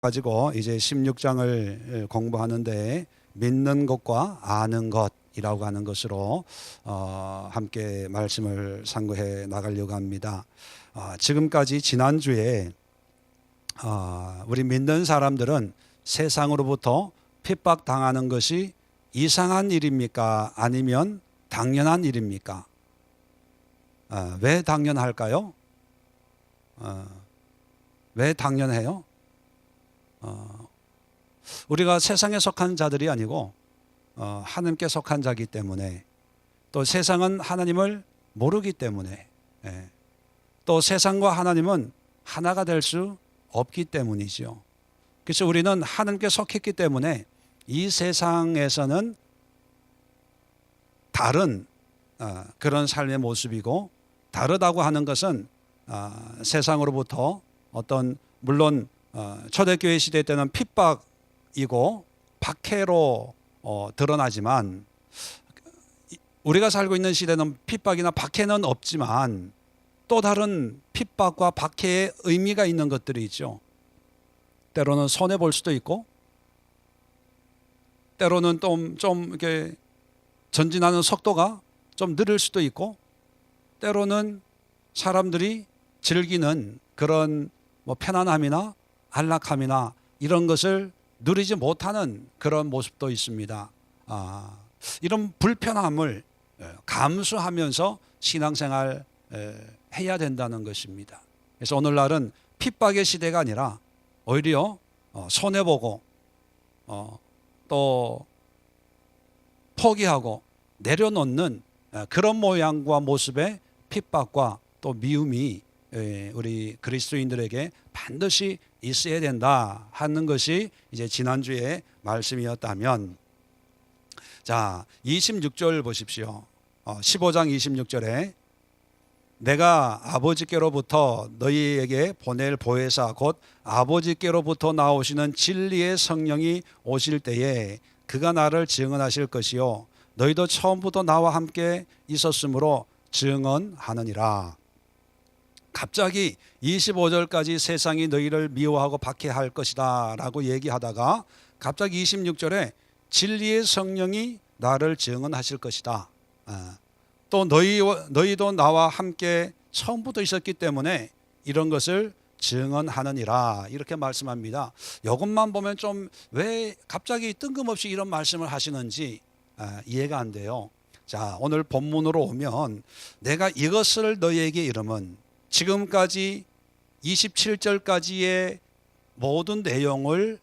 가지고 이제 16장을 공부하는데 믿는 것과 아는 것이라고 하는 것으로 함께 말씀을 상고해 나가려고 합니다. 지금까지 지난주에 우리 믿는 사람들은 세상으로부터 핍박당하는 것이 이상한 일입니까? 아니면 당연한 일입니까? 왜 당연할까요? 왜 당연해요? 우리가 세상에 속한 자들이 아니고 하나님께 속한 자이기 때문에, 또 세상은 하나님을 모르기 때문에, 또 세상과 하나님은 하나가 될 수 없기 때문이죠. 그래서 우리는 하나님께 속했기 때문에 이 세상에서는 다른 그런 삶의 모습이고, 다르다고 하는 것은 세상으로부터 어떤, 물론 초대교회 시대 때는 핍박이고 박해로 드러나지만, 우리가 살고 있는 시대는 핍박이나 박해는 없지만 또 다른 핍박과 박해의 의미가 있는 것들이 있죠. 때로는 손해 볼 수도 있고, 때로는 좀 이렇게 전진하는 속도가 좀 느릴 수도 있고, 때로는 사람들이 즐기는 그런 편안함이나 안락함이나 이런 것을 누리지 못하는 그런 모습도 있습니다. 이런 불편함을 감수하면서 신앙생활 해야 된다는 것입니다. 그래서 오늘날은 핍박의 시대가 아니라 오히려 손해보고 또 포기하고 내려놓는 그런 모양과 모습의 핍박과 또 미움이 우리 그리스도인들에게 반드시 있어야 된다 하는 것이 이제 지난주에 말씀이었다면, 자 26절 보십시오. 15장 26절에 내가 아버지께로부터 너희에게 보낼 보혜사 곧 아버지께로부터 나오시는 진리의 성령이 오실 때에 그가 나를 증언하실 것이요 너희도 처음부터 나와 함께 있었으므로 증언하느니라. 갑자기 25절까지 세상이 너희를 미워하고 박해할 것이다 라고 얘기하다가 갑자기 26절에 진리의 성령이 나를 증언하실 것이다. 또 너희도 나와 함께 처음부터 있었기 때문에 이런 것을 증언하느니라 이렇게 말씀합니다. 이것만 보면 좀 왜 갑자기 뜬금없이 이런 말씀을 하시는지 이해가 안 돼요. 자, 오늘 본문으로 오면 내가 이것을 너희에게 이름은, 지금까지 27절까지의 모든 내용을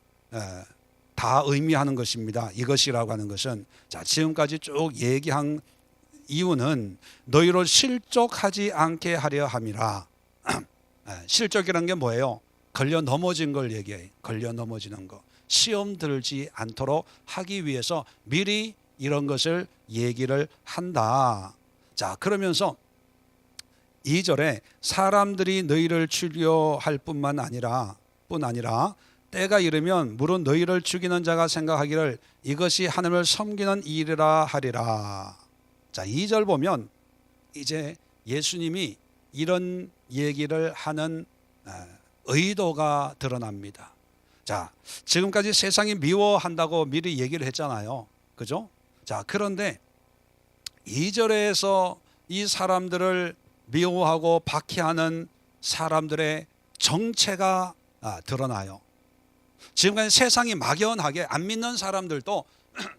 다 의미하는 것입니다. 이것이라고 하는 것은, 자, 지금까지 쭉 얘기한 이유는 너희로 실족하지 않게 하려 함이라. 실족이라는 게 뭐예요? 걸려 넘어진 걸 얘기해요. 걸려 넘어지는 거. 시험 들지 않도록 하기 위해서 미리 이런 것을 얘기를 한다. 자, 그러면서 2절에 사람들이 너희를 죽여할 뿐 아니라 때가 이르면 물은 너희를 죽이는 자가 생각하기를 이것이 하나님을 섬기는 일이라 하리라. 자, 2절 보면 이제 예수님이 이런 얘기를 하는 의도가 드러납니다. 자, 지금까지 세상이 미워한다고 미리 얘기를 했잖아요. 그죠? 자, 그런데 2절에서 이 사람들을 미워하고 박해하는 사람들의 정체가 드러나요. 지금까지 세상이 막연하게 안 믿는 사람들도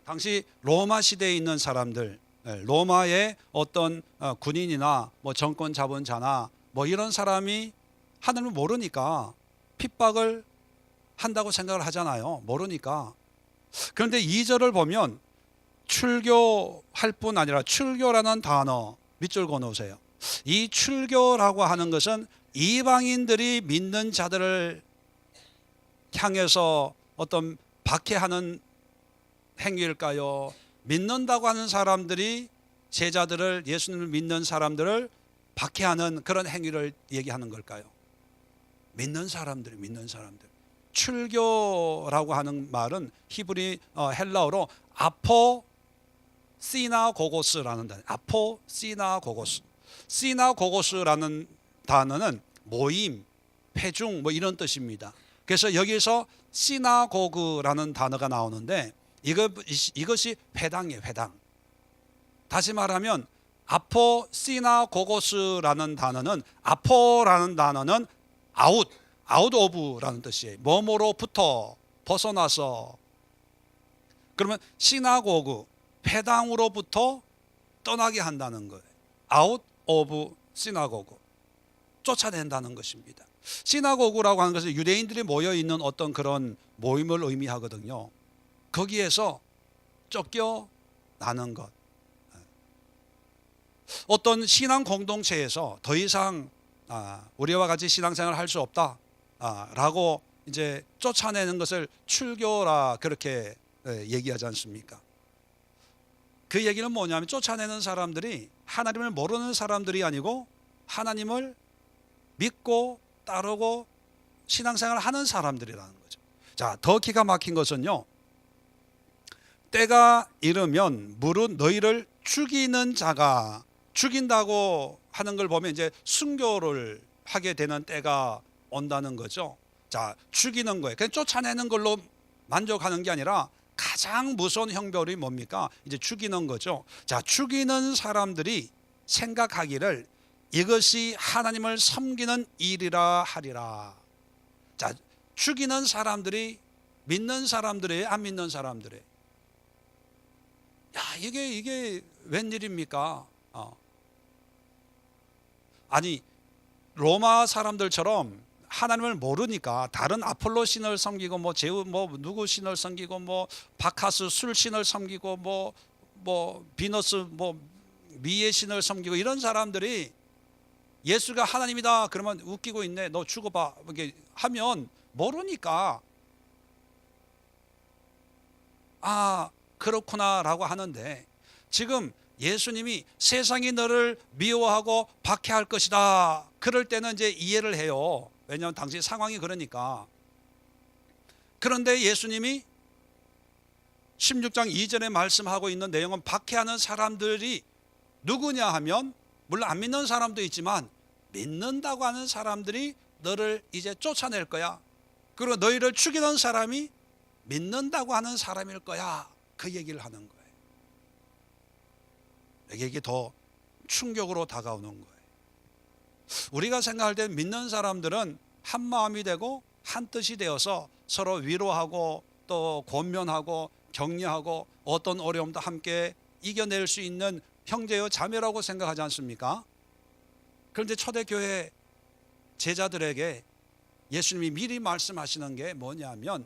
당시 로마 시대에 있는 사람들, 로마의 어떤 군인이나 정권 잡은 자나 이런 사람이 하나님을 모르니까 핍박을 한다고 생각을 하잖아요. 모르니까. 그런데 2절을 보면 출교할 뿐 아니라, 출교라는 단어 밑줄 그어놓으세요. 이 출교라고 하는 것은 이방인들이 믿는 자들을 향해서 어떤 박해하는 행위일까요? 믿는다고 하는 사람들이 제자들을, 예수님을 믿는 사람들을 박해하는 그런 행위를 얘기하는 걸까요? 믿는 사람들. 출교라고 하는 말은 히브리 헬라어로 아포시나고고스라는 단어. 아포시나고고스. 시나고고스라는 단어는 모임, 회중 이런 뜻입니다. 그래서 여기서 시나고그라는 단어가 나오는데 이것이 회당이에요. 회당. 다시 말하면 아포시나고고스라는 단어는, 아포라는 단어는 아웃 오브라는 뜻이에요. 뭐뭐로부터 벗어나서. 그러면 시나고그, 회당으로부터 떠나게 한다는 거예요. 아웃 오브 시나고그, 쫓아낸다는 것입니다. 시나고그라고 하는 것은 유대인들이 모여 있는 어떤 그런 모임을 의미하거든요. 거기에서 쫓겨나는 것. 어떤 신앙 공동체에서 더 이상 우리와 같이 신앙생활을 할 수 없다 라고 이제 쫓아내는 것을 출교라 그렇게 얘기하지 않습니까? 그 얘기는 뭐냐면, 쫓아내는 사람들이 하나님을 모르는 사람들이 아니고 하나님을 믿고 따르고 신앙생활을 하는 사람들이라는 거죠. 자, 더 기가 막힌 것은요, 때가 이르면 무릇 너희를 죽이는 자가, 죽인다고 하는 걸 보면 이제 순교를 하게 되는 때가 온다는 거죠. 자, 죽이는 거예요. 그냥 쫓아내는 걸로 만족하는 게 아니라 가장 무서운 형벌이 뭡니까? 이제 죽이는 거죠. 자, 죽이는 사람들이 생각하기를 이것이 하나님을 섬기는 일이라 하리라. 자, 죽이는 사람들이 믿는 사람들이에요, 안 믿는 사람들이에요? 야, 이게 웬일입니까? 아니, 로마 사람들처럼 하나님을 모르니까 다른 아폴로 신을 섬기고 뭐 제우 뭐 누구 신을 섬기고 뭐 바카스 술 신을 섬기고 뭐 비너스 뭐 미의 신을 섬기고 이런 사람들이 예수가 하나님이다 그러면 웃기고 있네, 너 죽어봐 이렇게 하면 모르니까 그렇구나라고 하는데, 지금 예수님이 세상이 너를 미워하고 박해할 것이다, 그럴 때는 이제 이해를 해요. 왜냐하면 당시 상황이 그러니까. 그런데 예수님이 16장 2절에 말씀하고 있는 내용은 박해하는 사람들이 누구냐 하면, 물론 안 믿는 사람도 있지만 믿는다고 하는 사람들이 너를 이제 쫓아낼 거야. 그리고 너희를 죽이는 사람이 믿는다고 하는 사람일 거야. 그 얘기를 하는 거예요. 이게 더 충격으로 다가오는 거예요. 우리가 생각할 때 믿는 사람들은 한 마음이 되고 한 뜻이 되어서 서로 위로하고 또 권면하고 격려하고 어떤 어려움도 함께 이겨낼 수 있는 형제요 자매라고 생각하지 않습니까? 그런데 초대교회 제자들에게 예수님이 미리 말씀하시는 게 뭐냐면,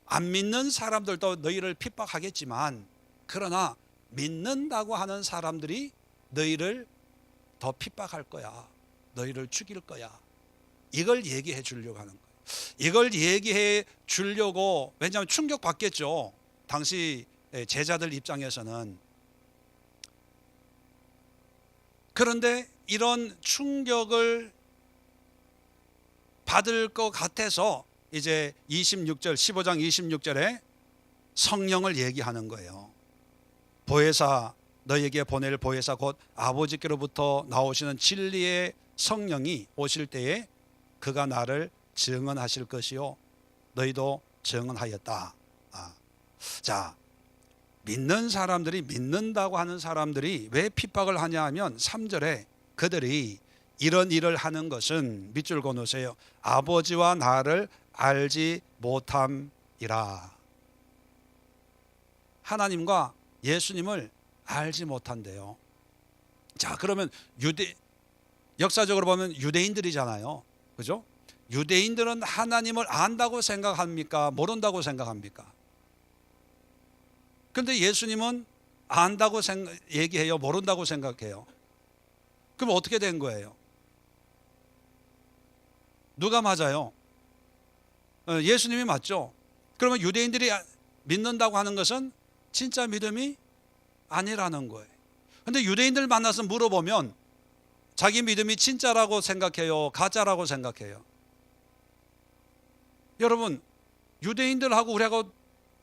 안 믿는 사람들도 너희를 핍박하겠지만 그러나 믿는다고 하는 사람들이 너희를 더 핍박할 거야, 너희를 죽일 거야. 이걸 얘기해 주려고 하는 거예요. 이걸 얘기해 주려고, 왜냐하면 충격받겠죠, 당시 제자들 입장에서는. 그런데 이런 충격을 받을 것 같아서 이제 26절 15장 26절에 성령을 얘기하는 거예요. 보혜사, 너에게 보낼 보혜사 곧 아버지께로부터 나오시는 진리의 성령이 오실 때에 그가 나를 증언하실 것이요 너희도 증언하였다. 자, 믿는 사람들이, 믿는다고 하는 사람들이 왜 핍박을 하냐 하면 3절에 그들이 이런 일을 하는 것은, 밑줄 그어놓으세요, 아버지와 나를 알지 못함이라. 하나님과 예수님을 알지 못한대요. 자, 그러면 역사적으로 보면 유대인들이잖아요, 그죠? 유대인들은 하나님을 안다고 생각합니까? 모른다고 생각합니까? 그런데 예수님은 안다고 얘기해요, 모른다고 생각해요? 그럼 어떻게 된 거예요? 누가 맞아요? 예수님이 맞죠? 그러면 유대인들이 믿는다고 하는 것은 진짜 믿음이 아니라는 거예요. 그런데 유대인들 만나서 물어보면 자기 믿음이 진짜라고 생각해요, 가짜라고 생각해요? 여러분, 유대인들하고 우리하고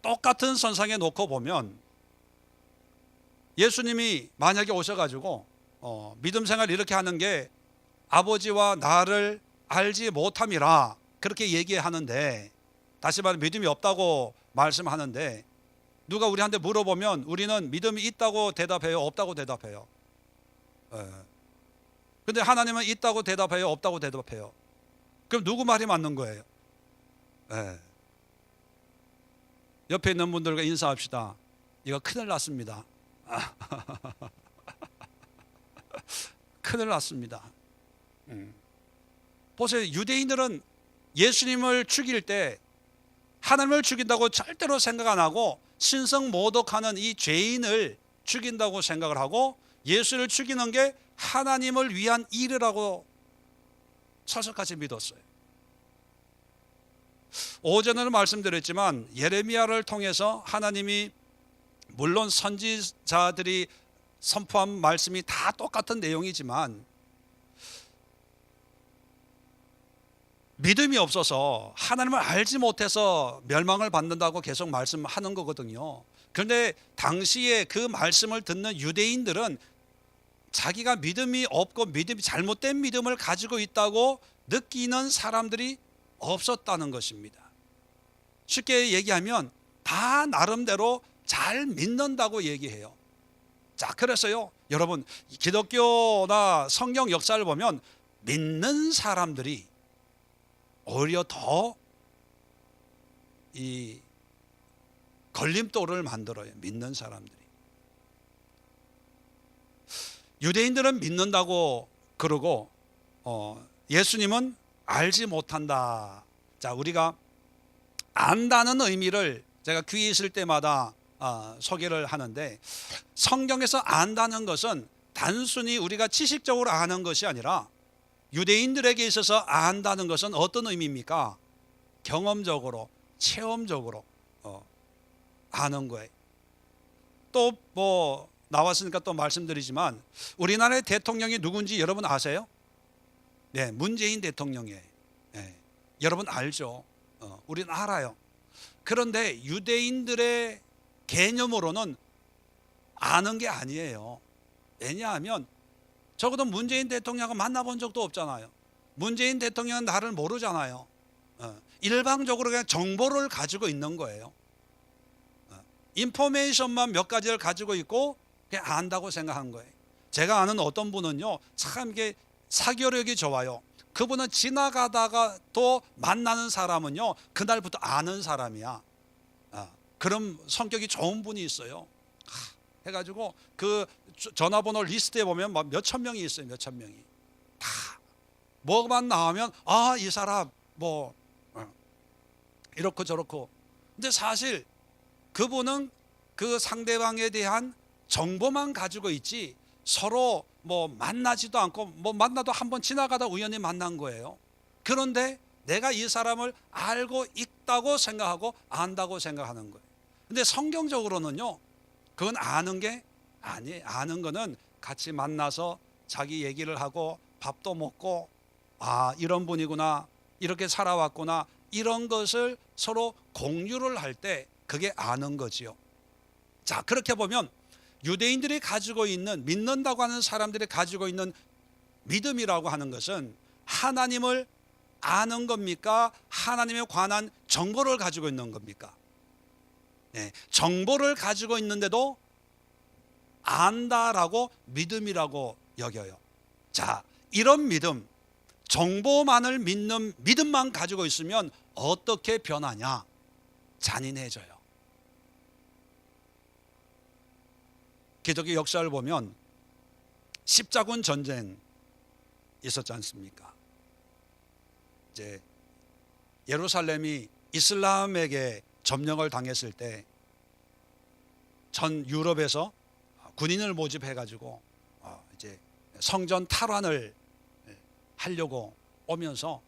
똑같은 선상에 놓고 보면, 예수님이 만약에 오셔가지고 믿음 생활 이렇게 하는 게 아버지와 나를 알지 못함이라 그렇게 얘기하는데, 다시 말해 믿음이 없다고 말씀하는데, 누가 우리한테 물어보면 우리는 믿음이 있다고 대답해요, 없다고 대답해요. 근데 하나님은 있다고 대답해요, 없다고 대답해요. 그럼 누구 말이 맞는 거예요? 옆에 있는 분들과 인사합시다. 이거 큰일 났습니다. 큰일 났습니다. 보세요. 유대인들은 예수님을 죽일 때 하나님을 죽인다고 절대로 생각 안 하고 신성 모독하는 이 죄인을 죽인다고 생각을 하고, 예수를 죽이는 게 하나님을 위한 일이라고 철석같이 믿었어요. 오전에는 말씀드렸지만 예레미야를 통해서 하나님이, 물론 선지자들이 선포한 말씀이 다 똑같은 내용이지만 믿음이 없어서 하나님을 알지 못해서 멸망을 받는다고 계속 말씀하는 거거든요. 그런데 당시에 그 말씀을 듣는 유대인들은 자기가 믿음이 없고 잘못된 믿음을 가지고 있다고 느끼는 사람들이 없었다는 것입니다. 쉽게 얘기하면 다 나름대로 잘 믿는다고 얘기해요. 자, 그래서요, 여러분, 기독교나 성경 역사를 보면 믿는 사람들이 오히려 더 이 걸림돌을 만들어요. 믿는 사람들이. 유대인들은 믿는다고 그러고 예수님은 알지 못한다. 자, 우리가 안다는 의미를 제가 귀에 있을 때마다 소개를 하는데, 성경에서 안다는 것은 단순히 우리가 지식적으로 아는 것이 아니라 유대인들에게 있어서 안다는 것은 어떤 의미입니까? 경험적으로, 체험적으로 아는 거예요. 또 뭐 나왔으니까 또 말씀드리지만, 우리나라의 대통령이 누군지 여러분 아세요? 네, 문재인 대통령이에요. 네, 여러분 알죠? 우리는 알아요. 그런데 유대인들의 개념으로는 아는 게 아니에요. 왜냐하면 적어도 문재인 대통령하고 만나본 적도 없잖아요. 문재인 대통령은 나를 모르잖아요. 일방적으로 그냥 정보를 가지고 있는 거예요. 인포메이션만 몇 가지를 가지고 있고 그냥 안다고 생각한 거예요. 제가 아는 어떤 분은요, 참 이게 사교력이 좋아요. 그분은 지나가다가 또 만나는 사람은요, 그날부터 아는 사람이야. 그런 성격이 좋은 분이 있어요. 해가지고 그 전화번호 리스트에 보면 몇천 명이 있어요. 몇천 명이 다 뭐만 나오면 이 사람 뭐 이렇고 저렇고. 근데 사실 그분은 그 상대방에 대한 정보만 가지고 있지 서로 뭐 만나지도 않고, 뭐 만나도 한번 지나가다 우연히 만난 거예요. 그런데 내가 이 사람을 알고 있다고 생각하고 안다고 생각하는 거예요. 근데 성경적으로는요, 그건 아는 게 아니에요. 아는 거는 같이 만나서 자기 얘기를 하고 밥도 먹고, 이런 분이구나, 이렇게 살아왔구나, 이런 것을 서로 공유를 할 때 그게 아는 거지요. 자, 그렇게 보면 유대인들이 가지고 있는, 믿는다고 하는 사람들이 가지고 있는 믿음이라고 하는 것은 하나님을 아는 겁니까? 하나님에 관한 정보를 가지고 있는 겁니까? 네, 정보를 가지고 있는데도 안다라고 믿음이라고 여겨요. 자, 이런 믿음, 정보만을 믿는 믿음만 가지고 있으면 어떻게 변하냐? 잔인해져요. 기독교 역사를 보면 십자군 전쟁 있었지 않습니까? 이제 예루살렘이 이슬람에게 점령을 당했을 때 전 유럽에서 군인을 모집해 가지고 이제 성전 탈환을 하려고 오면서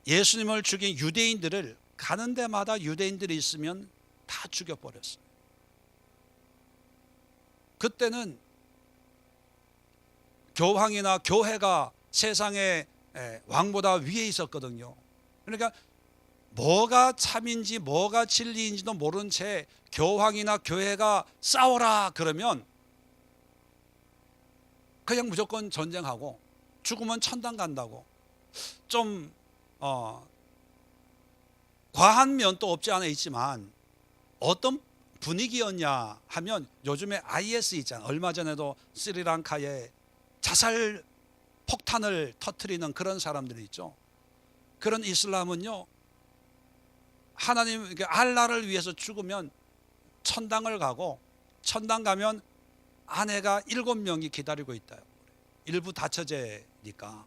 예수님을 죽인 유대인들을 가는 데마다 유대인들이 있으면 다 죽여버렸어요. 그때는 교황이나 교회가 세상의 왕보다 위에 있었거든요. 그러니까 뭐가 참인지 뭐가 진리인지도 모른 채 교황이나 교회가 싸워라 그러면 그냥 무조건 전쟁하고, 죽으면 천당 간다고 좀 과한 면도 없지 않아 있지만 어떤 분위기였냐 하면 요즘에 IS 있잖아요. 얼마 전에도 스리랑카에 자살 폭탄을 터뜨리는 그런 사람들이 있죠. 그런 이슬람은요, 하나님 알라를 위해서 죽으면 천당을 가고, 천당 가면 아내가 7명이 기다리고 있다. 일부 다처제니까.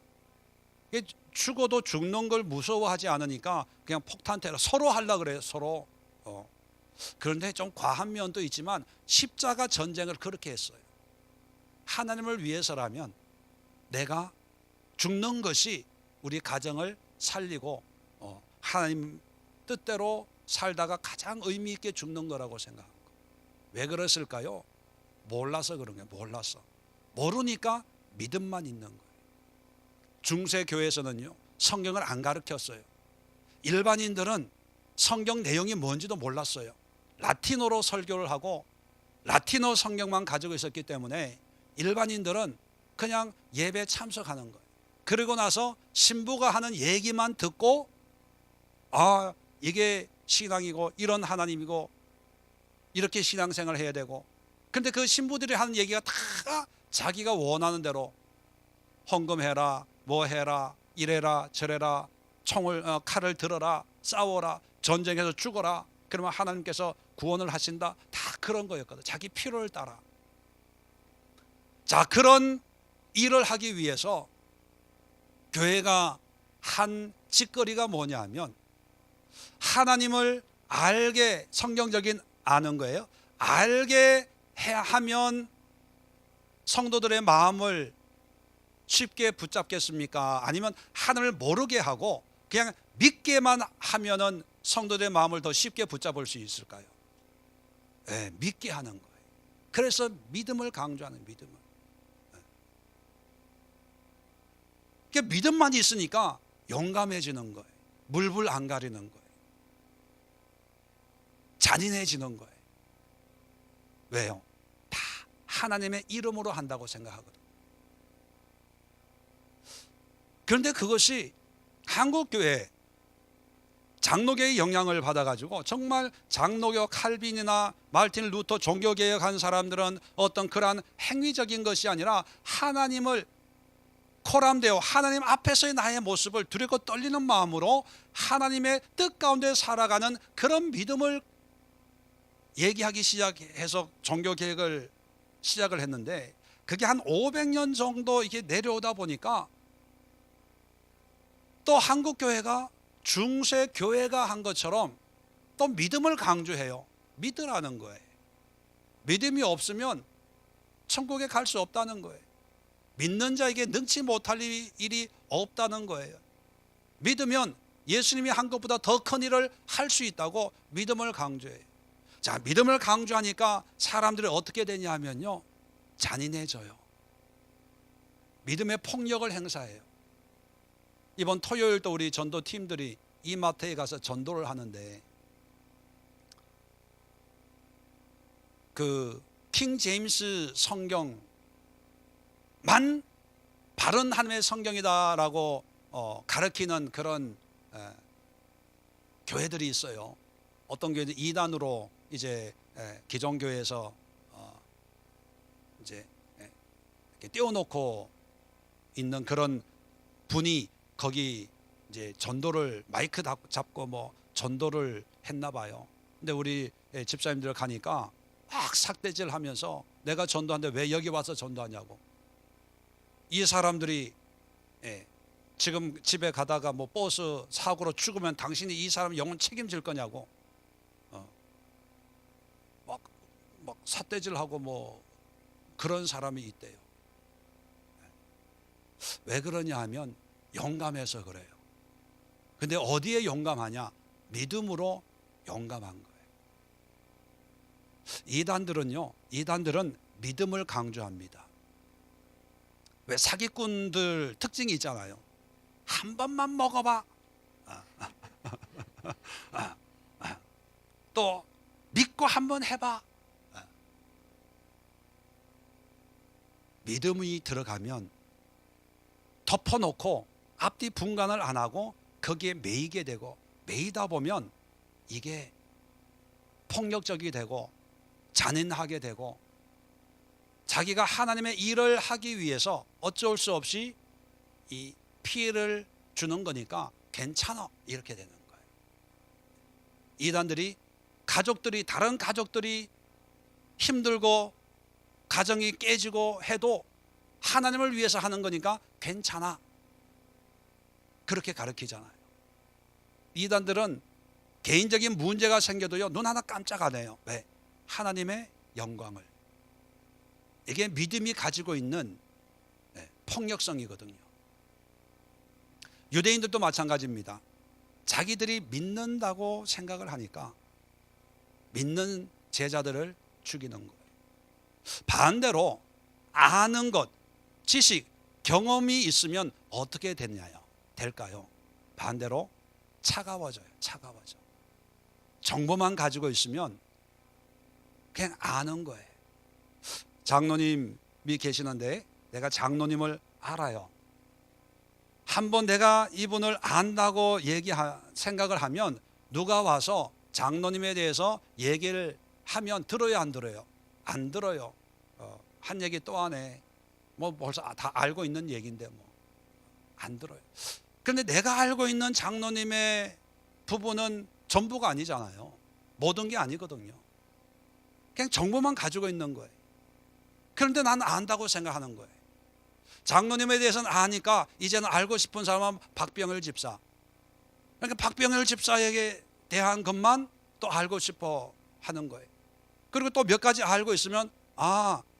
죽어도 죽는 걸 무서워하지 않으니까 그냥 폭탄 테러 서로 하려고 그래요. 서로. 그런데 좀 과한 면도 있지만 십자가 전쟁을 그렇게 했어요. 하나님을 위해서라면 내가 죽는 것이 우리 가정을 살리고 하나님 뜻대로 살다가 가장 의미 있게 죽는 거라고 생각한 거예요. 왜 그랬을까요? 몰라서 그런 거예요. 몰라서. 모르니까 믿음만 있는 거예요. 중세 교회에서는요, 성경을 안 가르쳤어요. 일반인들은 성경 내용이 뭔지도 몰랐어요. 라틴어로 설교를 하고 라틴어 성경만 가지고 있었기 때문에 일반인들은 그냥 예배 참석하는 거예요. 그리고 나서 신부가 하는 얘기만 듣고, 아, 이게 신앙이고 이런 하나님이고 이렇게 신앙생활을 해야 되고, 근데 그 신부들이 하는 얘기가 다 자기가 원하는 대로 헌금해라, 뭐 해라, 이래라 저래라, 칼을 들어라, 싸워라, 전쟁에서 죽어라, 그러면 하나님께서 구원을 하신다, 다 그런 거였거든. 자기 필요를 따라. 자, 그런 일을 하기 위해서 교회가 한 짓거리가 뭐냐 하면, 하나님을 알게, 성경적인 아는 거예요. 알게 하면 성도들의 마음을 쉽게 붙잡겠습니까? 아니면 하나님을 모르게 하고 그냥 믿게만 하면은 성도들의 마음을 더 쉽게 붙잡을 수 있을까요? 네, 믿게 하는 거예요. 그래서 믿음을 강조하는, 믿음을. 그러니까 믿음만 있으니까 용감해지는 거예요. 물불 안 가리는 거예요. 잔인해지는 거예요. 왜요? 다 하나님의 이름으로 한다고 생각하거든요. 그런데 그것이 한국교회 장로교의 영향을 받아가지고, 정말 장로교 칼빈이나 마르틴 루터 종교개혁한 사람들은 어떤 그러한 행위적인 것이 아니라 하나님을 코람데오, 하나님 앞에서의 나의 모습을 두렵고 떨리는 마음으로 하나님의 뜻 가운데 살아가는 그런 믿음을 얘기하기 시작해서 종교개혁을 시작을 했는데, 그게 한 500년 정도 이게 내려오다 보니까 또 한국교회가 중세 교회가 한 것처럼 또 믿음을 강조해요. 믿으라는 거예요. 믿음이 없으면 천국에 갈 수 없다는 거예요. 믿는 자에게 능치 못할 일이 없다는 거예요. 믿으면 예수님이 한 것보다 더 큰 일을 할 수 있다고 믿음을 강조해요. 자, 믿음을 강조하니까 사람들이 어떻게 되냐 하면요, 잔인해져요. 믿음의 폭력을 행사해요. 이번 토요일도 우리 전도팀들이 이마트에 가서 전도를 하는데, 그 킹 제임스 성경만 바른 하나님의 성경이다라고 가르치는 그런 교회들이 있어요. 어떤 교회는 이단으로 이제 기존교회에서 이제 이렇게 띄워놓고 있는 그런 분이 거기 이제 전도를 마이크 잡고 뭐 전도를 했나 봐요. 근데 우리 집사님들 가니까 막 삭대질 하면서 내가 전도하는데 왜 여기 와서 전도하냐고. 이 사람들이 지금 집에 가다가 뭐 버스 사고로 죽으면 당신이 이 사람 영혼 책임질 거냐고. 막 삿대질하고 뭐 그런 사람이 있대요. 왜 그러냐 하면 용감해서 그래요. 근데 어디에 용감하냐? 믿음으로 용감한 거예요. 이단들은 믿음을 강조합니다. 왜 사기꾼들 특징이 있잖아요. 한 번만 먹어봐. 또 믿고 한번 해봐. 믿음이 들어가면 덮어놓고 앞뒤 분간을 안 하고 거기에 매이게 되고, 매이다 보면 이게 폭력적이 되고 잔인하게 되고 자기가 하나님의 일을 하기 위해서 어쩔 수 없이 이 피해를 주는 거니까 괜찮아 이렇게 되는 거예요. 이단들이 다른 가족들이 힘들고 가정이 깨지고 해도 하나님을 위해서 하는 거니까 괜찮아 그렇게 가르치잖아요. 이단들은 개인적인 문제가 생겨도요 눈 하나 깜짝 안 해요. 왜? 하나님의 영광을. 이게 믿음이 가지고 있는 폭력성이거든요. 유대인들도 마찬가지입니다. 자기들이 믿는다고 생각을 하니까 믿는 제자들을 죽이는 거예요. 반대로 아는 것, 지식, 경험이 있으면 어떻게 될까요? 반대로 차가워져요. 정보만 가지고 있으면 그냥 아는 거예요. 장로님이 계시는데 내가 장로님을 알아요. 한번 내가 이분을 안다고 생각을 하면 누가 와서 장로님에 대해서 얘기를 하면 들어요, 안 들어요? 안 들어요. 한 얘기 또 하네. 뭐 벌써 다 알고 있는 얘기인데 뭐 안 들어요. 그런데 내가 알고 있는 장로님의 부부는 전부가 아니잖아요. 모든 게 아니거든요. 그냥 정보만 가지고 있는 거예요. 그런데 나는 안다고 생각하는 거예요. 장로님에 대해서는 아니까 이제는 알고 싶은 사람은 박병일 집사. 그러니까 박병일 집사에게 대한 것만 또 알고 싶어 하는 거예요. 그리고 또 몇 가지 알고 있으면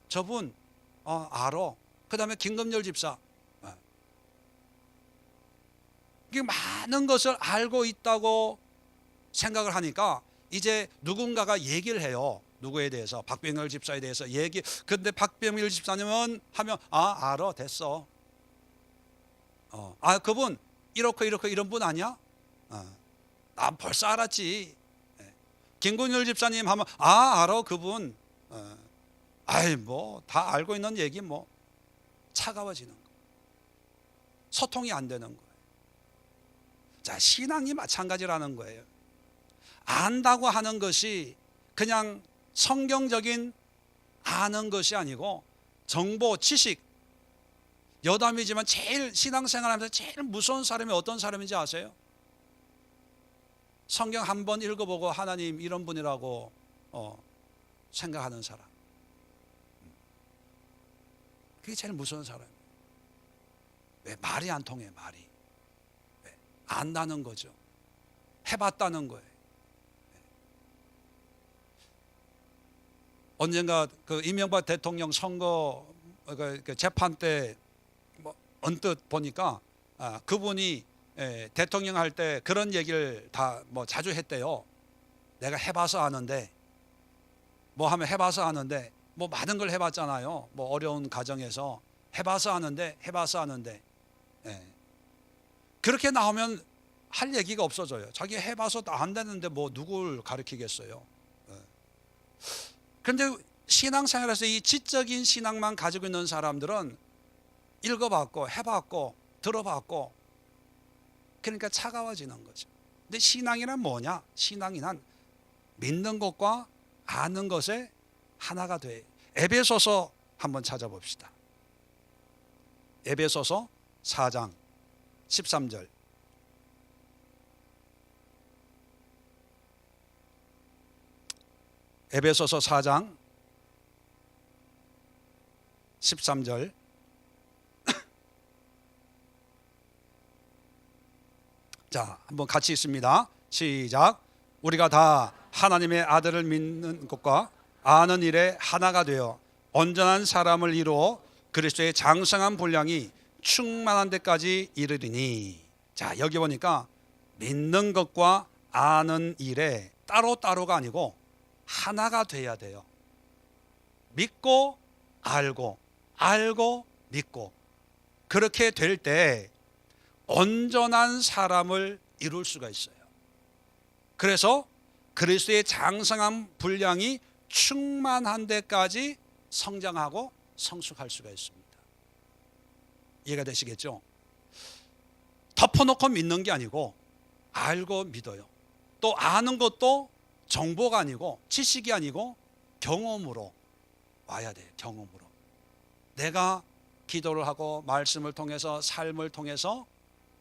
저분 알아. 그 다음에 김금열 집사. 이게 많은 것을 알고 있다고 생각을 하니까 이제 누군가가 얘기를 해요. 누구에 대해서? 박병일 집사에 대해서 근데 박병일 집사님은 하면 알아, 됐어. 그분 이렇고 이런 분 아니야? 난 벌써 알았지. 김근율 집사님 하면 알아, 그분. 뭐 다 알고 있는 얘기. 뭐 차가워지는 거, 소통이 안 되는 거예요. 자, 신앙이 마찬가지라는 거예요. 안다고 하는 것이 그냥 성경적인 아는 것이 아니고 정보, 지식. 여담이지만 제일 신앙생활하면서 제일 무서운 사람이 어떤 사람인지 아세요? 성경 한번 읽어보고 하나님 이런 분이라고 생각하는 사람. 그게 제일 무서운 사람이에요. 왜? 말이 안 통해, 말이. 왜? 안다는 거죠. 해봤다는 거예요. 언젠가 그 이명박 대통령 선거 그 재판 때 뭐 언뜻 보니까 그분이 대통령 할 때 그런 얘기를 다 뭐 자주 했대요. 내가 해봐서 아는데, 뭐 하면 해봐서 아는데, 뭐 많은 걸 해봤잖아요. 뭐 어려운 가정에서 해봐서 아는데. 그렇게 나오면 할 얘기가 없어져요. 자기 해봐서 안 되는데 뭐 누굴 가르치겠어요. 그런데 신앙생활에서 이 지적인 신앙만 가지고 있는 사람들은 읽어봤고 해봤고 들어봤고 그러니까 차가워지는 거죠. 근데 신앙이란 뭐냐? 신앙이란 믿는 것과 아는 것의 하나가 돼. 에베소서 한번 찾아봅시다. 에베소서 4장 13절. 에베소서 4장 13절. 자, 한번 같이 있습니다. 시작. 우리가 다 하나님의 아들을 믿는 것과 아는 일에 하나가 되어 온전한 사람을 이루어 그리스도의 장성한 분량이 충만한 데까지 이르리니. 자, 여기 보니까 믿는 것과 아는 일에 따로따로가 아니고 하나가 돼야 돼요. 믿고 알고, 알고 믿고. 그렇게 될 때 온전한 사람을 이룰 수가 있어요. 그래서 그리스도의 장성한 분량이 충만한 데까지 성장하고 성숙할 수가 있습니다. 이해가 되시겠죠? 덮어놓고 믿는 게 아니고 알고 믿어요. 또 아는 것도 정보가 아니고 지식이 아니고 경험으로 와야 돼요. 경험으로. 내가 기도를 하고 말씀을 통해서 삶을 통해서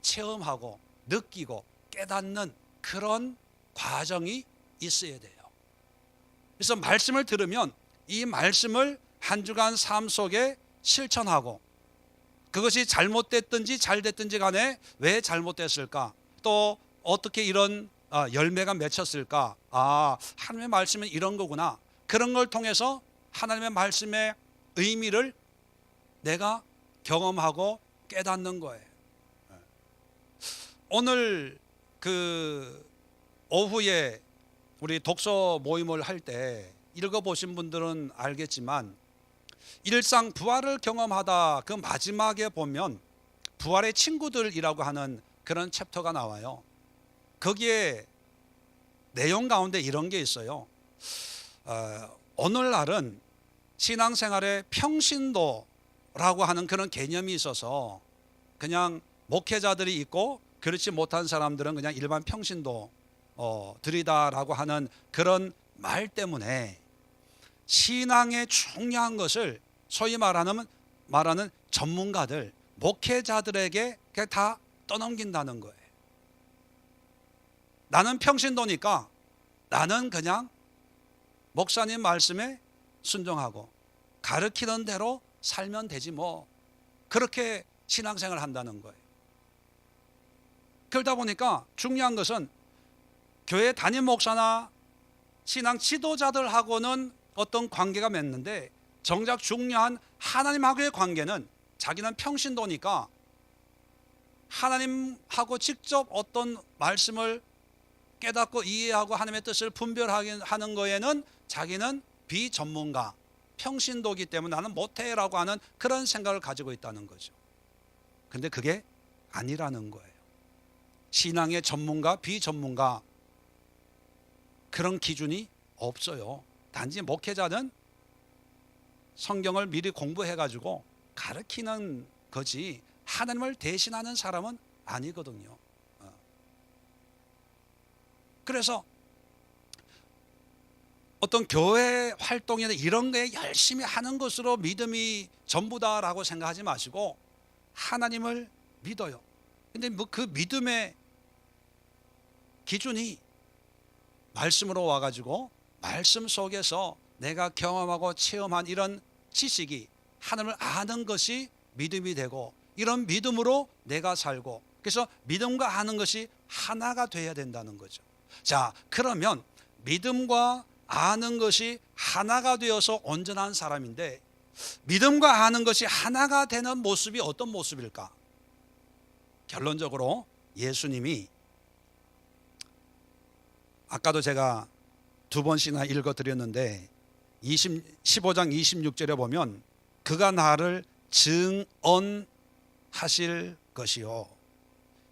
체험하고 느끼고 깨닫는 그런 과정이 있어야 돼요. 그래서 말씀을 들으면 이 말씀을 한 주간 삶 속에 실천하고, 그것이 잘못됐든지 잘 됐든지 간에 왜 잘못됐을까, 또 어떻게 이런 열매가 맺혔을까, 하나님의 말씀은 이런 거구나, 그런 걸 통해서 하나님의 말씀의 의미를 내가 경험하고 깨닫는 거예요. 오늘 오후에 우리 독서 모임을 할 때 읽어보신 분들은 알겠지만, 일상 부활을 경험하다 그 마지막에 보면 부활의 친구들이라고 하는 그런 챕터가 나와요. 거기에 내용 가운데 이런 게 있어요. 오늘날은 신앙생활에 평신도라고 하는 그런 개념이 있어서 그냥 목회자들이 있고 그렇지 못한 사람들은 그냥 일반 평신도들이다라고 하는 그런 말 때문에 신앙의 중요한 것을 소위 말하는 전문가들, 목회자들에게 다 떠넘긴다는 거예요. 나는 평신도니까 나는 그냥 목사님 말씀에 순종하고 가르치는 대로 살면 되지 뭐, 그렇게 신앙생활을 한다는 거예요. 그러다 보니까 중요한 것은 교회 담임 목사나 신앙 지도자들하고는 어떤 관계가 맺는데, 정작 중요한 하나님하고의 관계는 자기는 평신도니까 하나님하고 직접 어떤 말씀을 깨닫고 이해하고 하나님의 뜻을 분별하는 거에는 자기는 비전문가, 평신도기 때문에 나는 못해라고 하는 그런 생각을 가지고 있다는 거죠. 근데 그게 아니라는 거예요. 신앙의 전문가, 비전문가, 그런 기준이 없어요. 단지 목회자는 성경을 미리 공부해가지고 가르치는 거지 하나님을 대신하는 사람은 아니거든요. 그래서 어떤 교회 활동이나 이런 거에 열심히 하는 것으로 믿음이 전부다라고 생각하지 마시고 하나님을 믿어요. 근데 그 믿음의 기준이 말씀으로 와가지고 말씀 속에서 내가 경험하고 체험한 이런 지식이 하나님을 아는 것이 믿음이 되고, 이런 믿음으로 내가 살고, 그래서 믿음과 아는 것이 하나가 돼야 된다는 거죠. 자, 그러면 믿음과 아는 것이 하나가 되어서 온전한 사람인데, 믿음과 아는 것이 하나가 되는 모습이 어떤 모습일까? 결론적으로 예수님이, 아까도 제가 두 번씩이나 읽어드렸는데 15장 26절에 보면 그가 나를 증언하실 것이요,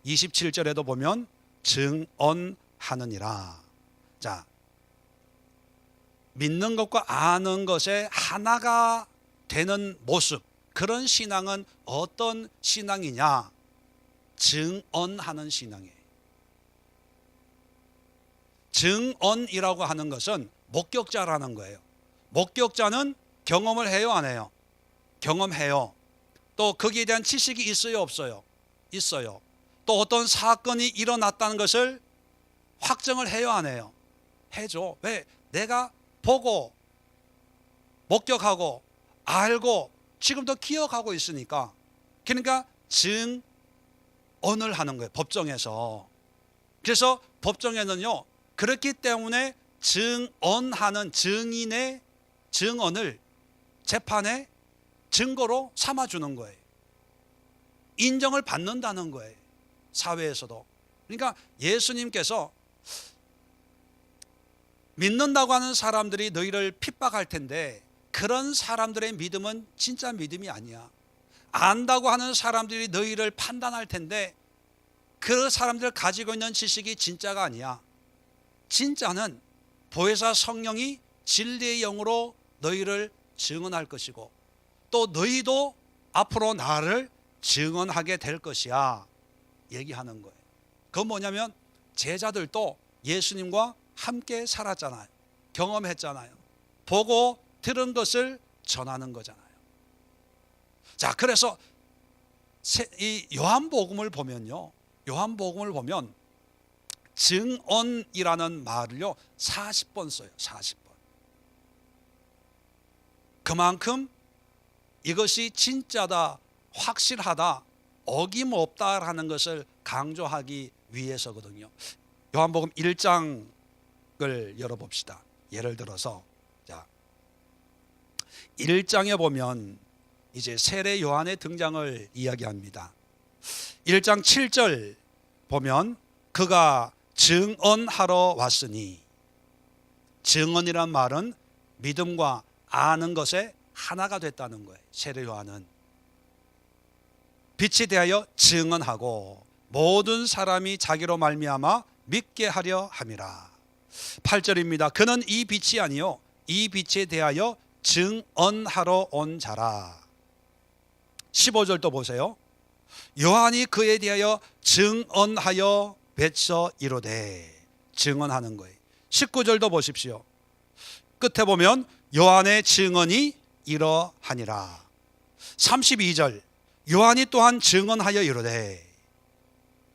27절에도 보면 증언하느니라. 자, 믿는 것과 아는 것에 하나가 되는 모습, 그런 신앙은 어떤 신앙이냐? 증언하는 신앙이에요. 증언이라고 하는 것은 목격자라는 거예요. 목격자는 경험을 해요, 안 해요? 경험해요. 또 거기에 대한 지식이 있어요, 없어요? 있어요. 또 어떤 사건이 일어났다는 것을 확정을 해요, 안 해요? 해줘. 왜? 내가 보고 목격하고 알고 지금도 기억하고 있으니까. 그러니까 증언을 하는 거예요, 법정에서. 그래서 법정에는요, 그렇기 때문에 증언하는 증인의 증언을 재판에 증거로 삼아주는 거예요. 인정을 받는다는 거예요, 사회에서도. 그러니까 예수님께서 믿는다고 하는 사람들이 너희를 핍박할 텐데 그런 사람들의 믿음은 진짜 믿음이 아니야. 안다고 하는 사람들이 너희를 판단할 텐데 그 사람들 가지고 있는 지식이 진짜가 아니야. 진짜는 보혜사 성령이 진리의 영으로 너희를 증언할 것이고, 또 너희도 앞으로 나를 증언하게 될 것이야 얘기하는 거예요. 그건 뭐냐면 제자들도 예수님과 함께 살았잖아요. 경험했잖아요. 보고 들은 것을 전하는 거잖아요. 자, 그래서 이 요한복음을 보면요, 요한복음을 보면 증언이라는 말을요 40번 써요. 40번. 그만큼 이것이 진짜다, 확실하다, 어김없다라는 것을 강조하기 위해서거든요. 요한복음 1장을 열어봅시다. 예를 들어서 자, 1장에 보면 이제 세례 요한의 등장을 이야기합니다. 1장 7절 보면 그가 증언하러 왔으니, 증언이란 말은 믿음과 아는 것에 하나가 됐다는 거예요. 세례 요한은 빛에 대하여 증언하고 모든 사람이 자기로 말미암아 믿게 하려 함이라. 8절입니다. 그는 이 빛이 아니요 이 빛에 대하여 증언하러 온 자라. 15절도 보세요. 요한이 그에 대하여 증언하여 외쳐 이르되, 증언하는 거예요. 19절도 보십시오. 끝에 보면 요한의 증언이 이러하니라. 32절 요한이 또한 증언하여 이르되,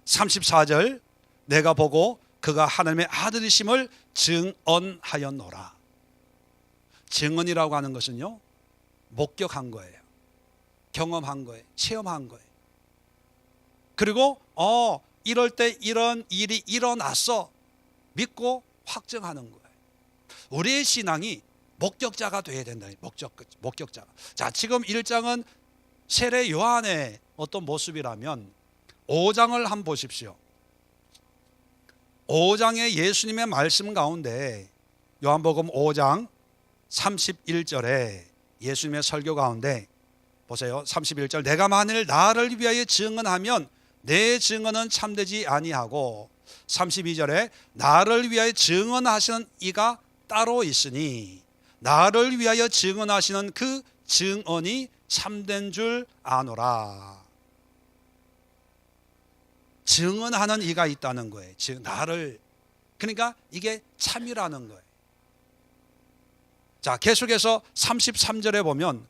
34절 내가 보고 그가 하나님의 아들이심을 증언하였노라. 증언이라고 하는 것은요 목격한 거예요. 경험한 거예요. 체험한 거예요. 그리고 이럴 때 이런 일이 일어났어 믿고 확증하는 거예요. 우리의 신앙이 목격자가 돼야 된다. 목격자가. 자, 지금 1장은 세례 요한의 어떤 모습이라면 5장을 한번 보십시오. 5장의 예수님의 말씀 가운데 요한복음 5장 31절에 예수님의 설교 가운데 보세요. 31절 내가 만일 나를 위하여 증언하면 내 증언은 참되지 아니하고, 32절에 나를 위하여 증언하시는 이가 따로 있으니 나를 위하여 증언하시는 그 증언이 참된 줄 아노라. 증언하는 이가 있다는 거예요. 나를, 그러니까 이게 참이라는 거예요. 자, 계속해서 33절에 보면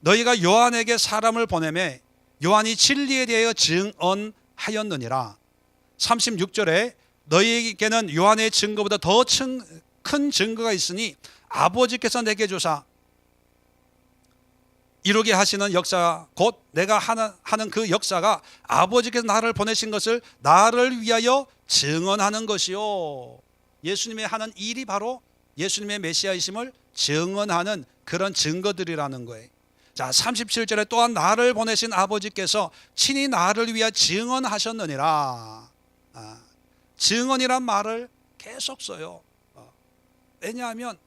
너희가 요한에게 사람을 보내매 요한이 진리에 대하여 증언하였느니라. 36절에 너희에게는 요한의 증거보다 더 큰 증거가 있으니 아버지께서 내게 주사 이루게 하시는 역사, 곧 내가 하는 그 역사가 아버지께서 나를 보내신 것을 나를 위하여 증언하는 것이요. 예수님의 하는 일이 바로 예수님의 메시아이심을 증언하는 그런 증거들이라는 거예요. 자, 37절에 또한 나를 보내신 아버지께서 친히 나를 위하여 증언하셨느니라. 증언이란 말을 계속 써요. 왜냐하면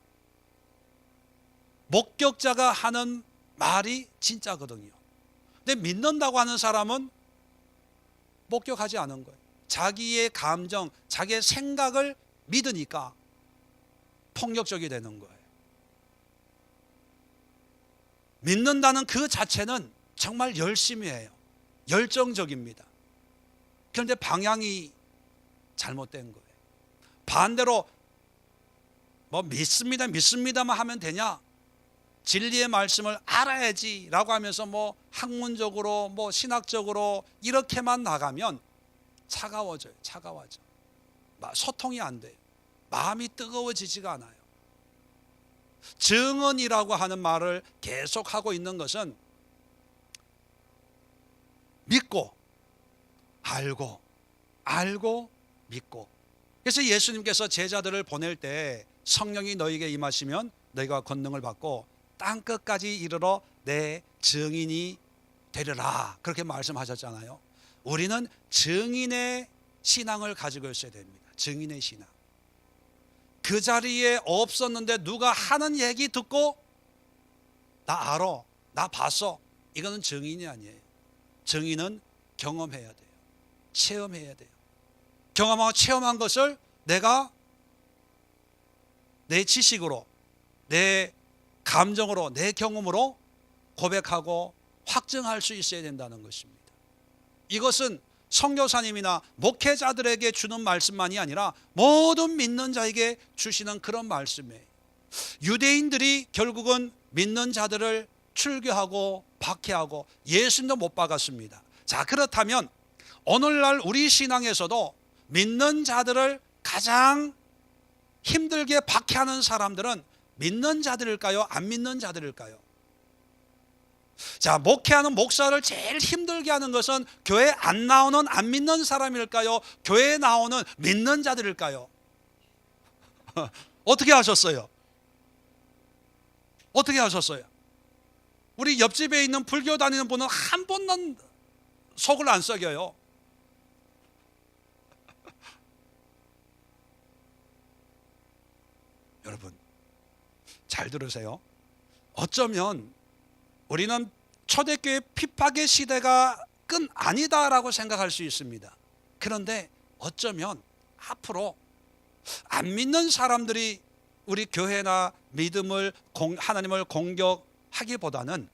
목격자가 하는 말이 진짜거든요. 근데 믿는다고 하는 사람은 목격하지 않은 거예요. 자기의 감정, 자기의 생각을 믿으니까 폭력적이 되는 거예요. 믿는다는 그 자체는 정말 열심히 해요. 열정적입니다. 그런데 방향이 잘못된 거예요. 반대로 믿습니다만 하면 되냐? 진리의 말씀을 알아야지 라고 하면서 학문적으로 신학적으로 이렇게만 나가면 차가워져요. 차가워져. 소통이 안 돼요. 마음이 뜨거워지지가 않아요. 증언이라고 하는 말을 계속하고 있는 것은 믿고 알고 믿고. 그래서 예수님께서 제자들을 보낼 때 성령이 너희에게 임하시면 너희가 권능을 받고 땅 끝까지 이르러 내 증인이 되리라, 그렇게 말씀하셨잖아요. 우리는 증인의 신앙을 가지고 있어야 됩니다. 증인의 신앙. 그 자리에 없었는데 누가 하는 얘기 듣고 나 알아, 나 봤어, 이거는 증인이 아니에요. 증인은 경험해야 돼요. 체험해야 돼요. 경험하고 체험한 것을 내가 내 지식으로, 내 감정으로, 내 경험으로 고백하고 확증할 수 있어야 된다는 것입니다. 이것은 선교사님이나 목회자들에게 주는 말씀만이 아니라 모든 믿는 자에게 주시는 그런 말씀이에요. 유대인들이 결국은 믿는 자들을 출교하고 박해하고 예수님도 못 박았습니다. 자, 그렇다면 오늘날 우리 신앙에서도 믿는 자들을 가장 힘들게 박해하는 사람들은 믿는 자들일까요? 안 믿는 자들일까요? 자, 목회하는 목사를 제일 힘들게 하는 것은 교회 안 나오는 안 믿는 사람일까요? 교회에 나오는 믿는 자들일까요? 어떻게 하셨어요? 어떻게 하셨어요? 우리 옆집에 있는 불교 다니는 분은 한 번은 속을 안 썩여요. 여러분, 잘 들으세요. 어쩌면 우리는 초대교회 핍박의 시대가 끝 아니다라고 생각할 수 있습니다. 그런데 어쩌면 앞으로 안 믿는 사람들이 우리 교회나 믿음을 하나님을 공격하기보다는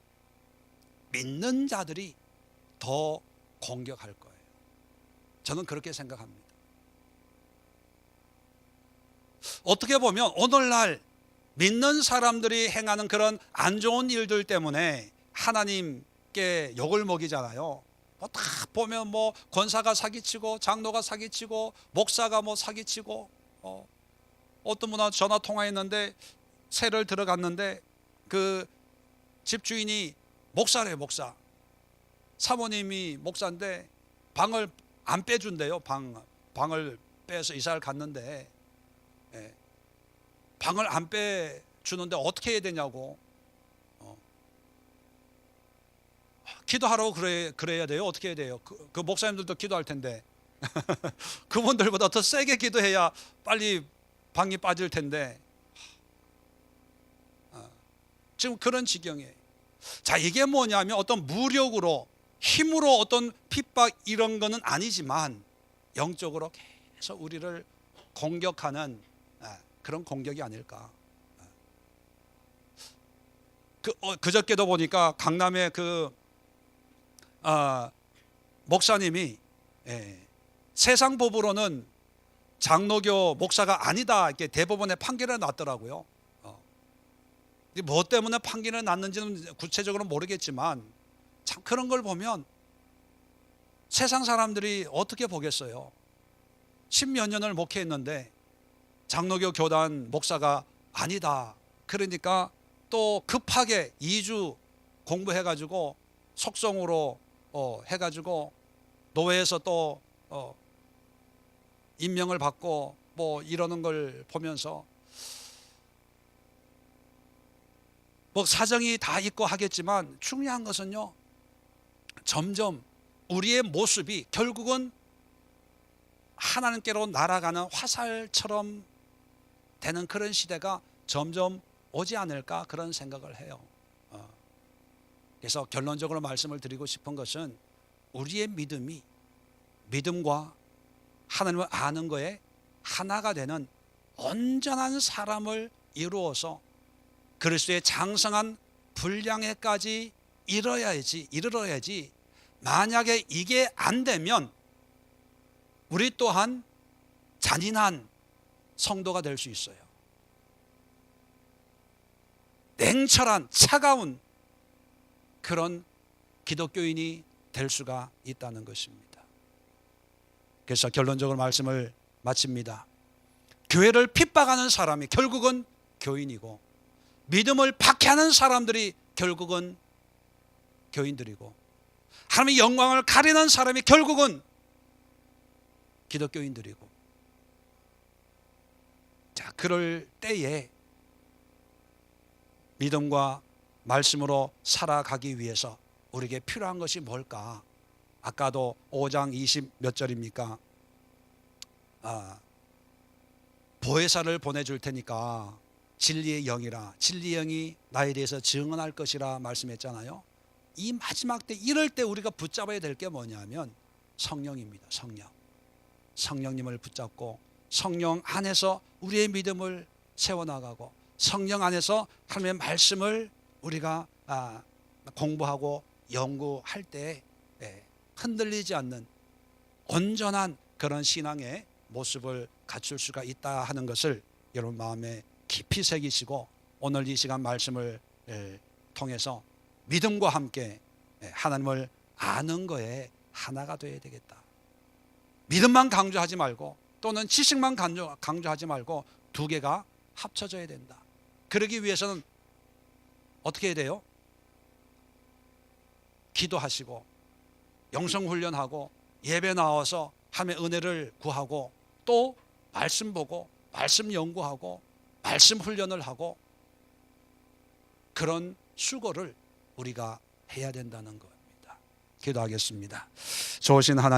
믿는 자들이 더 공격할 거예요. 저는 그렇게 생각합니다. 어떻게 보면 오늘날 믿는 사람들이 행하는 그런 안 좋은 일들 때문에 하나님께 욕을 먹이잖아요. 다 보면 권사가 사기치고 장로가 사기치고 목사가 사기치고 어떤 분하고 전화 통화했는데 새를 들어갔는데 그 집주인이 목사래요. 목사. 사모님이 목사인데 방을 안 빼준대요. 방을 빼서 이사를 갔는데 방을 안 빼주는데 어떻게 해야 되냐고. 기도하라고 그래야 돼요? 어떻게 해야 돼요? 그 목사님들도 기도할 텐데 그분들보다 더 세게 기도해야 빨리 방이 빠질 텐데 지금 그런 지경이에요. 자, 이게 뭐냐면 어떤 무력으로 힘으로 어떤 핍박 이런 거는 아니지만 영적으로 계속 우리를 공격하는 그런 공격이 아닐까. 그저께도 보니까 강남에 목사님이 세상 법으로는 장로교 목사가 아니다 이렇게 대법원에 판결을 났더라고요. 뭐 때문에 판결을 났는지는 구체적으로 모르겠지만 참 그런 걸 보면 세상 사람들이 어떻게 보겠어요? 10몇 년을 목회했는데 장로교 교단 목사가 아니다. 그러니까 또 급하게 2주 공부해가지고 속성으로 해가지고 노회에서 또 임명을 받고 이러는 걸 보면서 사정이 다 있고 하겠지만 중요한 것은요, 점점 우리의 모습이 결국은 하나님께로 날아가는 화살처럼 되는 그런 시대가 점점 오지 않을까 그런 생각을 해요. 그래서 결론적으로 말씀을 드리고 싶은 것은 우리의 믿음과 하나님을 아는 거에 하나가 되는 온전한 사람을 이루어서 그리스도의 장성한 분량에까지 이르러야지 만약에 이게 안 되면 우리 또한 잔인한 성도가 될 수 있어요. 냉철한 차가운 그런 기독교인이 될 수가 있다는 것입니다. 그래서 결론적으로 말씀을 마칩니다. 교회를 핍박하는 사람이 결국은 교인이고 믿음을 박해하는 사람들이 결국은 교인들이고 하나님의 영광을 가리는 사람이 결국은 기독교인들이고, 자, 그럴 때에 믿음과 말씀으로 살아가기 위해서 우리에게 필요한 것이 뭘까? 아까도 5장 20 몇 절입니까? 보혜사를 보내줄 테니까 진리의 영이라, 진리의 영이 나에 대해서 증언할 것이라 말씀했잖아요. 이 마지막 때, 이럴 때 우리가 붙잡아야 될 게 뭐냐면 성령입니다. 성령님을 붙잡고 성령 안에서 우리의 믿음을 세워나가고 성령 안에서 하나님의 말씀을 우리가 공부하고 연구할 때 흔들리지 않는 온전한 그런 신앙의 모습을 갖출 수가 있다 하는 것을 여러분 마음에 깊이 새기시고 오늘 이 시간 말씀을 통해서 믿음과 함께 하나님을 아는 거에 하나가 되어야 되겠다. 믿음만 강조하지 말고 또는 지식만 강조하지 말고 두 개가 합쳐져야 된다. 그러기 위해서는 어떻게 해야 돼요? 기도하시고 영성훈련하고 예배 나와서 하나님의 은혜를 구하고 또 말씀 보고 말씀 연구하고 말씀 훈련을 하고 그런 수고를 우리가 해야 된다는 겁니다. 기도하겠습니다. 좋으신 하나님